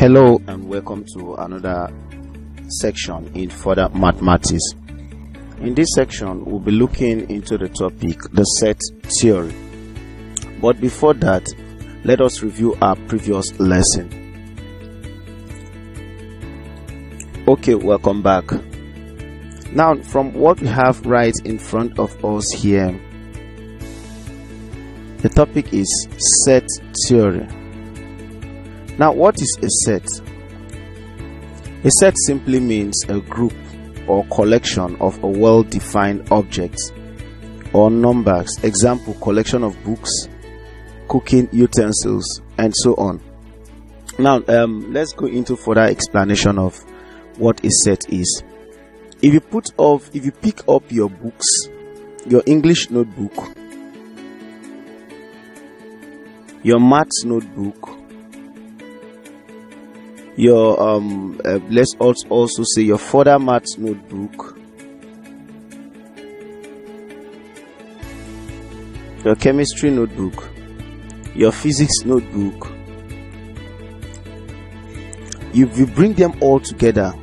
Hello and welcome to another section in further mathematics. In this section, we'll be looking into the topic, the set theory. But before that, let us review our previous lesson. Okay, welcome back. Now, from what we have right in front of us here, the topic is set theory. Now, what is a set? A set simply means a group or collection of a well-defined objects or numbers. Example, collection of books, cooking utensils, and so on. Now, let's go into further explanation of what a set is. If you pick up your books, your English notebook, your maths notebook, your let's also say your further maths notebook, your chemistry notebook, your physics notebook, if you bring them all together,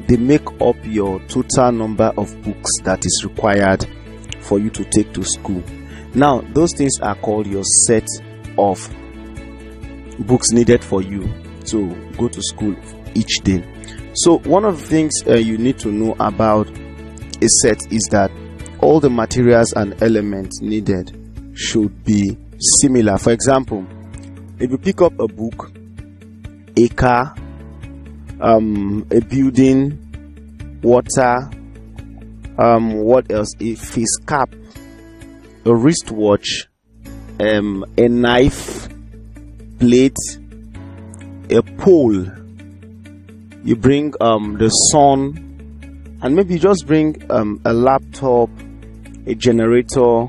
they make up your total number of books that is required for you to take to school. Now, those things are called your set of books needed for you to go to school each day. So one of the things you need to know about a set is that all the materials and elements needed should be similar. For example, if you pick up a book, a car, a building, water, what else, a face cap, a wristwatch, a knife, plate, a pole, you bring the sun, and maybe you just bring a laptop, a generator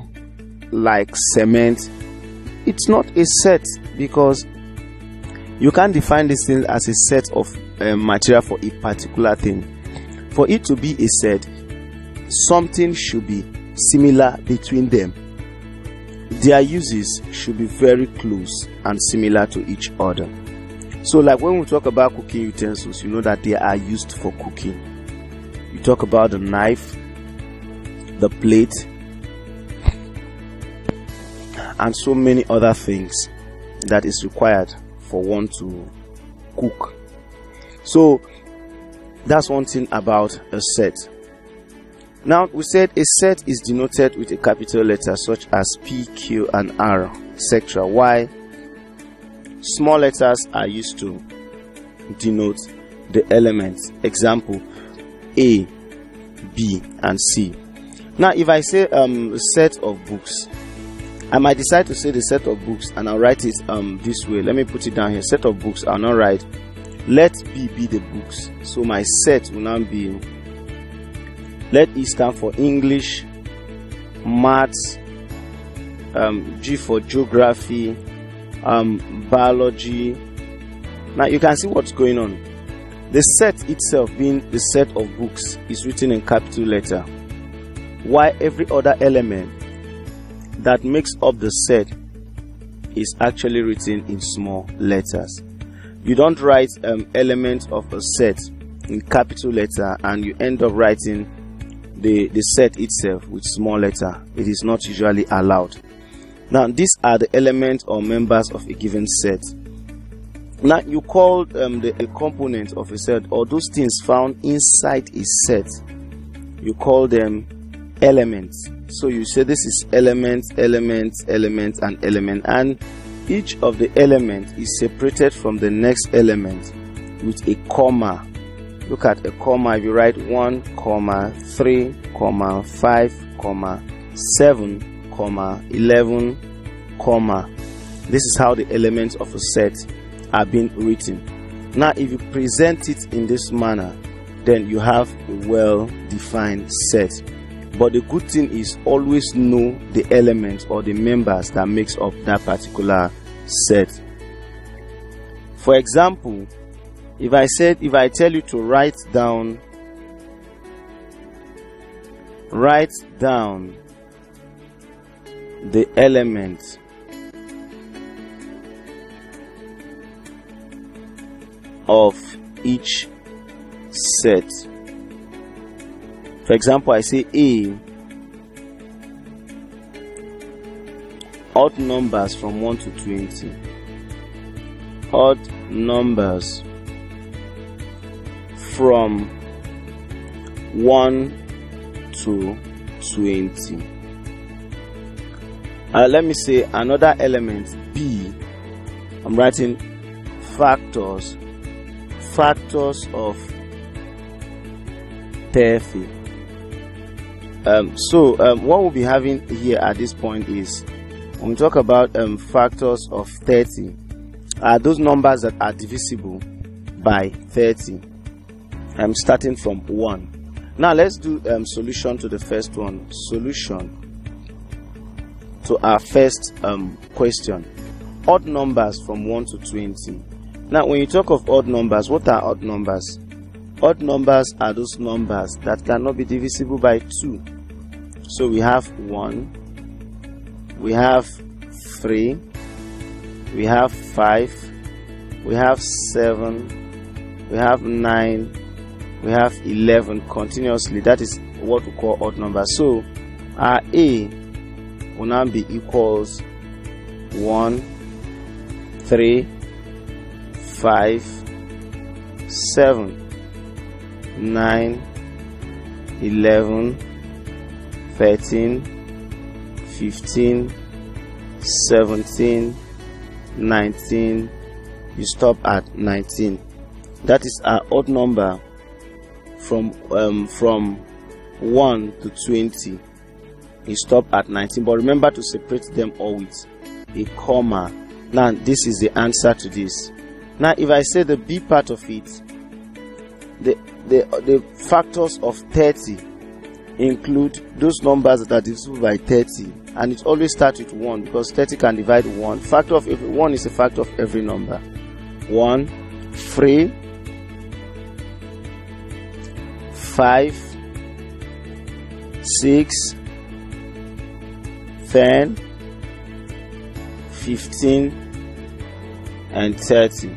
like cement. It's not a set because you can't define this thing as a set of material for a particular thing. For it to be a set, something should be similar between them. Their uses should be very close and similar to each other. So like when we talk about cooking utensils, you know that they are used for cooking. You talk about the knife, the plate, and so many other things that is required for one to cook. So that's one thing about a set. Now, we said a set is denoted with a capital letter such as P, Q, and R, etc. Why? Small letters are used to denote the elements. Example, A, B, and C. Now, if I say a set of books, I might decide to say the set of books and I'll write it this way. Let me put it down here. Set of books. I'll not write let B be the books. So my set will now be, let E stand for English, Maths, G for Geography, Biology. Now you can see what's going on. The set itself, being the set of books, is written in capital letter, while every other element that makes up the set is actually written in small letters. You don't write elements of a set in capital letter and you end up writing the set itself with small letter. It is not usually allowed. Now, these are the elements or members of a given set. Now, you call the components of a set, or those things found inside a set, you call them elements. So you say this is elements, elements, elements, and element, and each of the elements is separated from the next element with a comma. Look at a comma. If you write 1, 3, 5, 7, 11, this is how the elements of a set are being written. Now, if you present it in this manner, then you have a well-defined set. But the good thing is always know the elements or the members that makes up that particular set. For example, if I tell you to write down the element of each set. For example, I say A, odd numbers from 1 to 20. Odd numbers from 1 to 20. Let me say another element B. I'm writing factors of 30. What we'll be having here at this point is, when we talk about factors of 30, are those numbers that are divisible by 30. I'm starting from 1. Now let's do solution to the first one. Solution to our first question. Odd numbers from 1 to 20. Now when you talk of odd numbers, what are odd numbers? Odd numbers are those numbers that cannot be divisible by 2. So we have 1, we have 3, we have 5, we have 7, we have 9, we have 11 continuously. That is what we call odd numbers. So our A will now be equals 1, 3, 5, 7, 9, 11, 13, 15, 17, 19. You stop at 19. That is our odd number from 1 to 20. You stop at 19, but remember to separate them all with a comma. Now this is the answer to this. Now if I say the B part of it, the factors of 30 include those numbers that are divisible by 30, and it always starts with 1 because 30 can divide 1. Factor of every 1 is a factor of every number. 1, 3, 5, 6, 10, 15, and 30.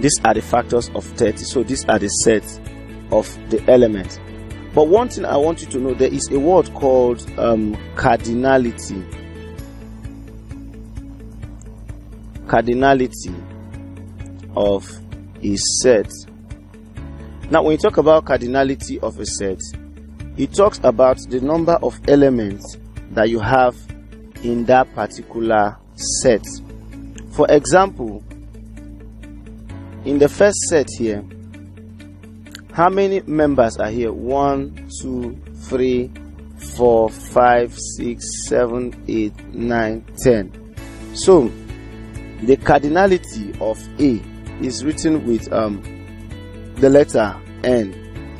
These are the factors of 30. So these are the sets of the elements. But one thing I want you to know, there is a word called cardinality. Cardinality of a set. Now when you talk about cardinality of a set, it talks about the number of elements that you have in that particular set. For example, in the first set here, how many members are here? 1, 2, 3, 4, 5, 6, 7, 8, 9, 10. So the cardinality of A is written with the letter N.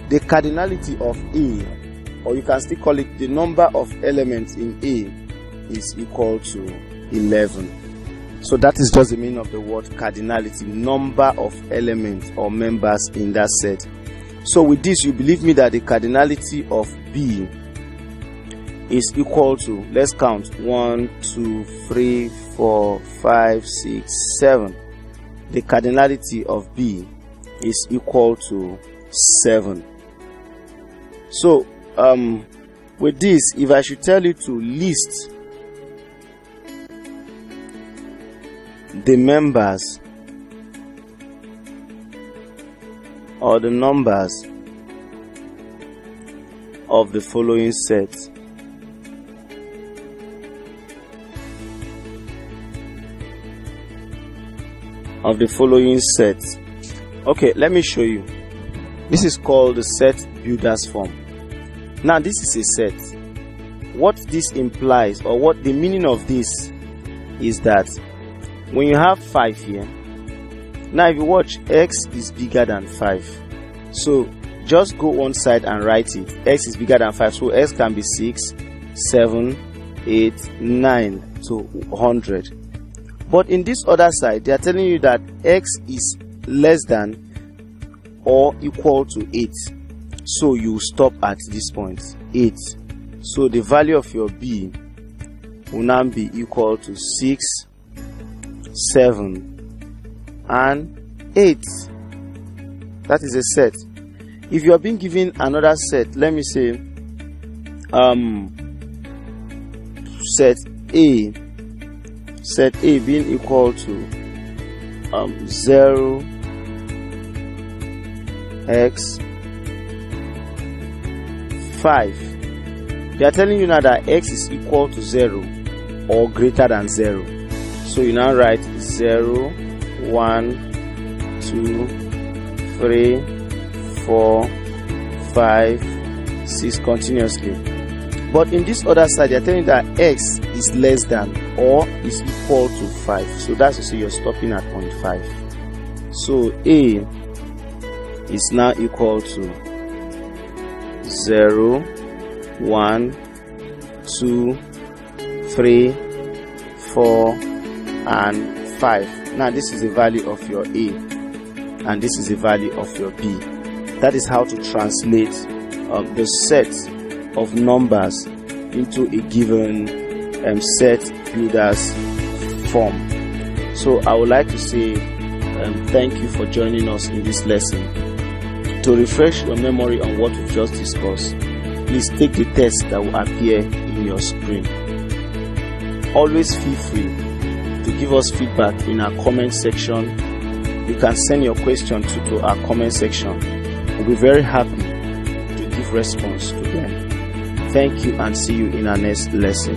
The cardinality of A, or you can still call it the number of elements in A, is equal to 11. So that is just the meaning of the word cardinality, number of elements or members in that set. So with this, you believe me that the cardinality of B is equal to, let's count, 1, 2, 3, 4, 5, 6, 7. The cardinality of B is equal to 7. So with this, if I should tell you to list the members or the numbers of the following set, okay, let me show you. This is called the set builders form. Now this is a set. What this implies, or what the meaning of this is, that when you have 5 here, now if you watch, x is bigger than 5. So just go one side and write it. X is bigger than 5, so x can be 6, 7, 8, 9 to 100. But in this other side, they are telling you that x is less than or equal to 8. So you stop at this point, 8. So the value of your b will now be equal to 6, 7, and 8. That is a set. If you are being given another set, let me say set A being equal to 0 x 5. They are telling you now that x is equal to 0 or greater than 0. So you now write 0, 1, 2, 3, 4, 5, 6 continuously. But in this other side, they are telling you that x is less than or is equal to 5. So that's to say you're stopping at 0.5. So A is now equal to 0, 1, 2, 3, 4, and 5. Now this is the value of your A, and this is the value of your B. That is how to translate the set of numbers into a given set builders form. So I would like to say thank you for joining us in this lesson. To refresh your memory on what we've just discussed, please take the test that will appear in your screen. Always feel free to give us feedback in our comment section. You can send your question to our comment section. We'll be very happy to give response to them. Thank you and see you in our next lesson.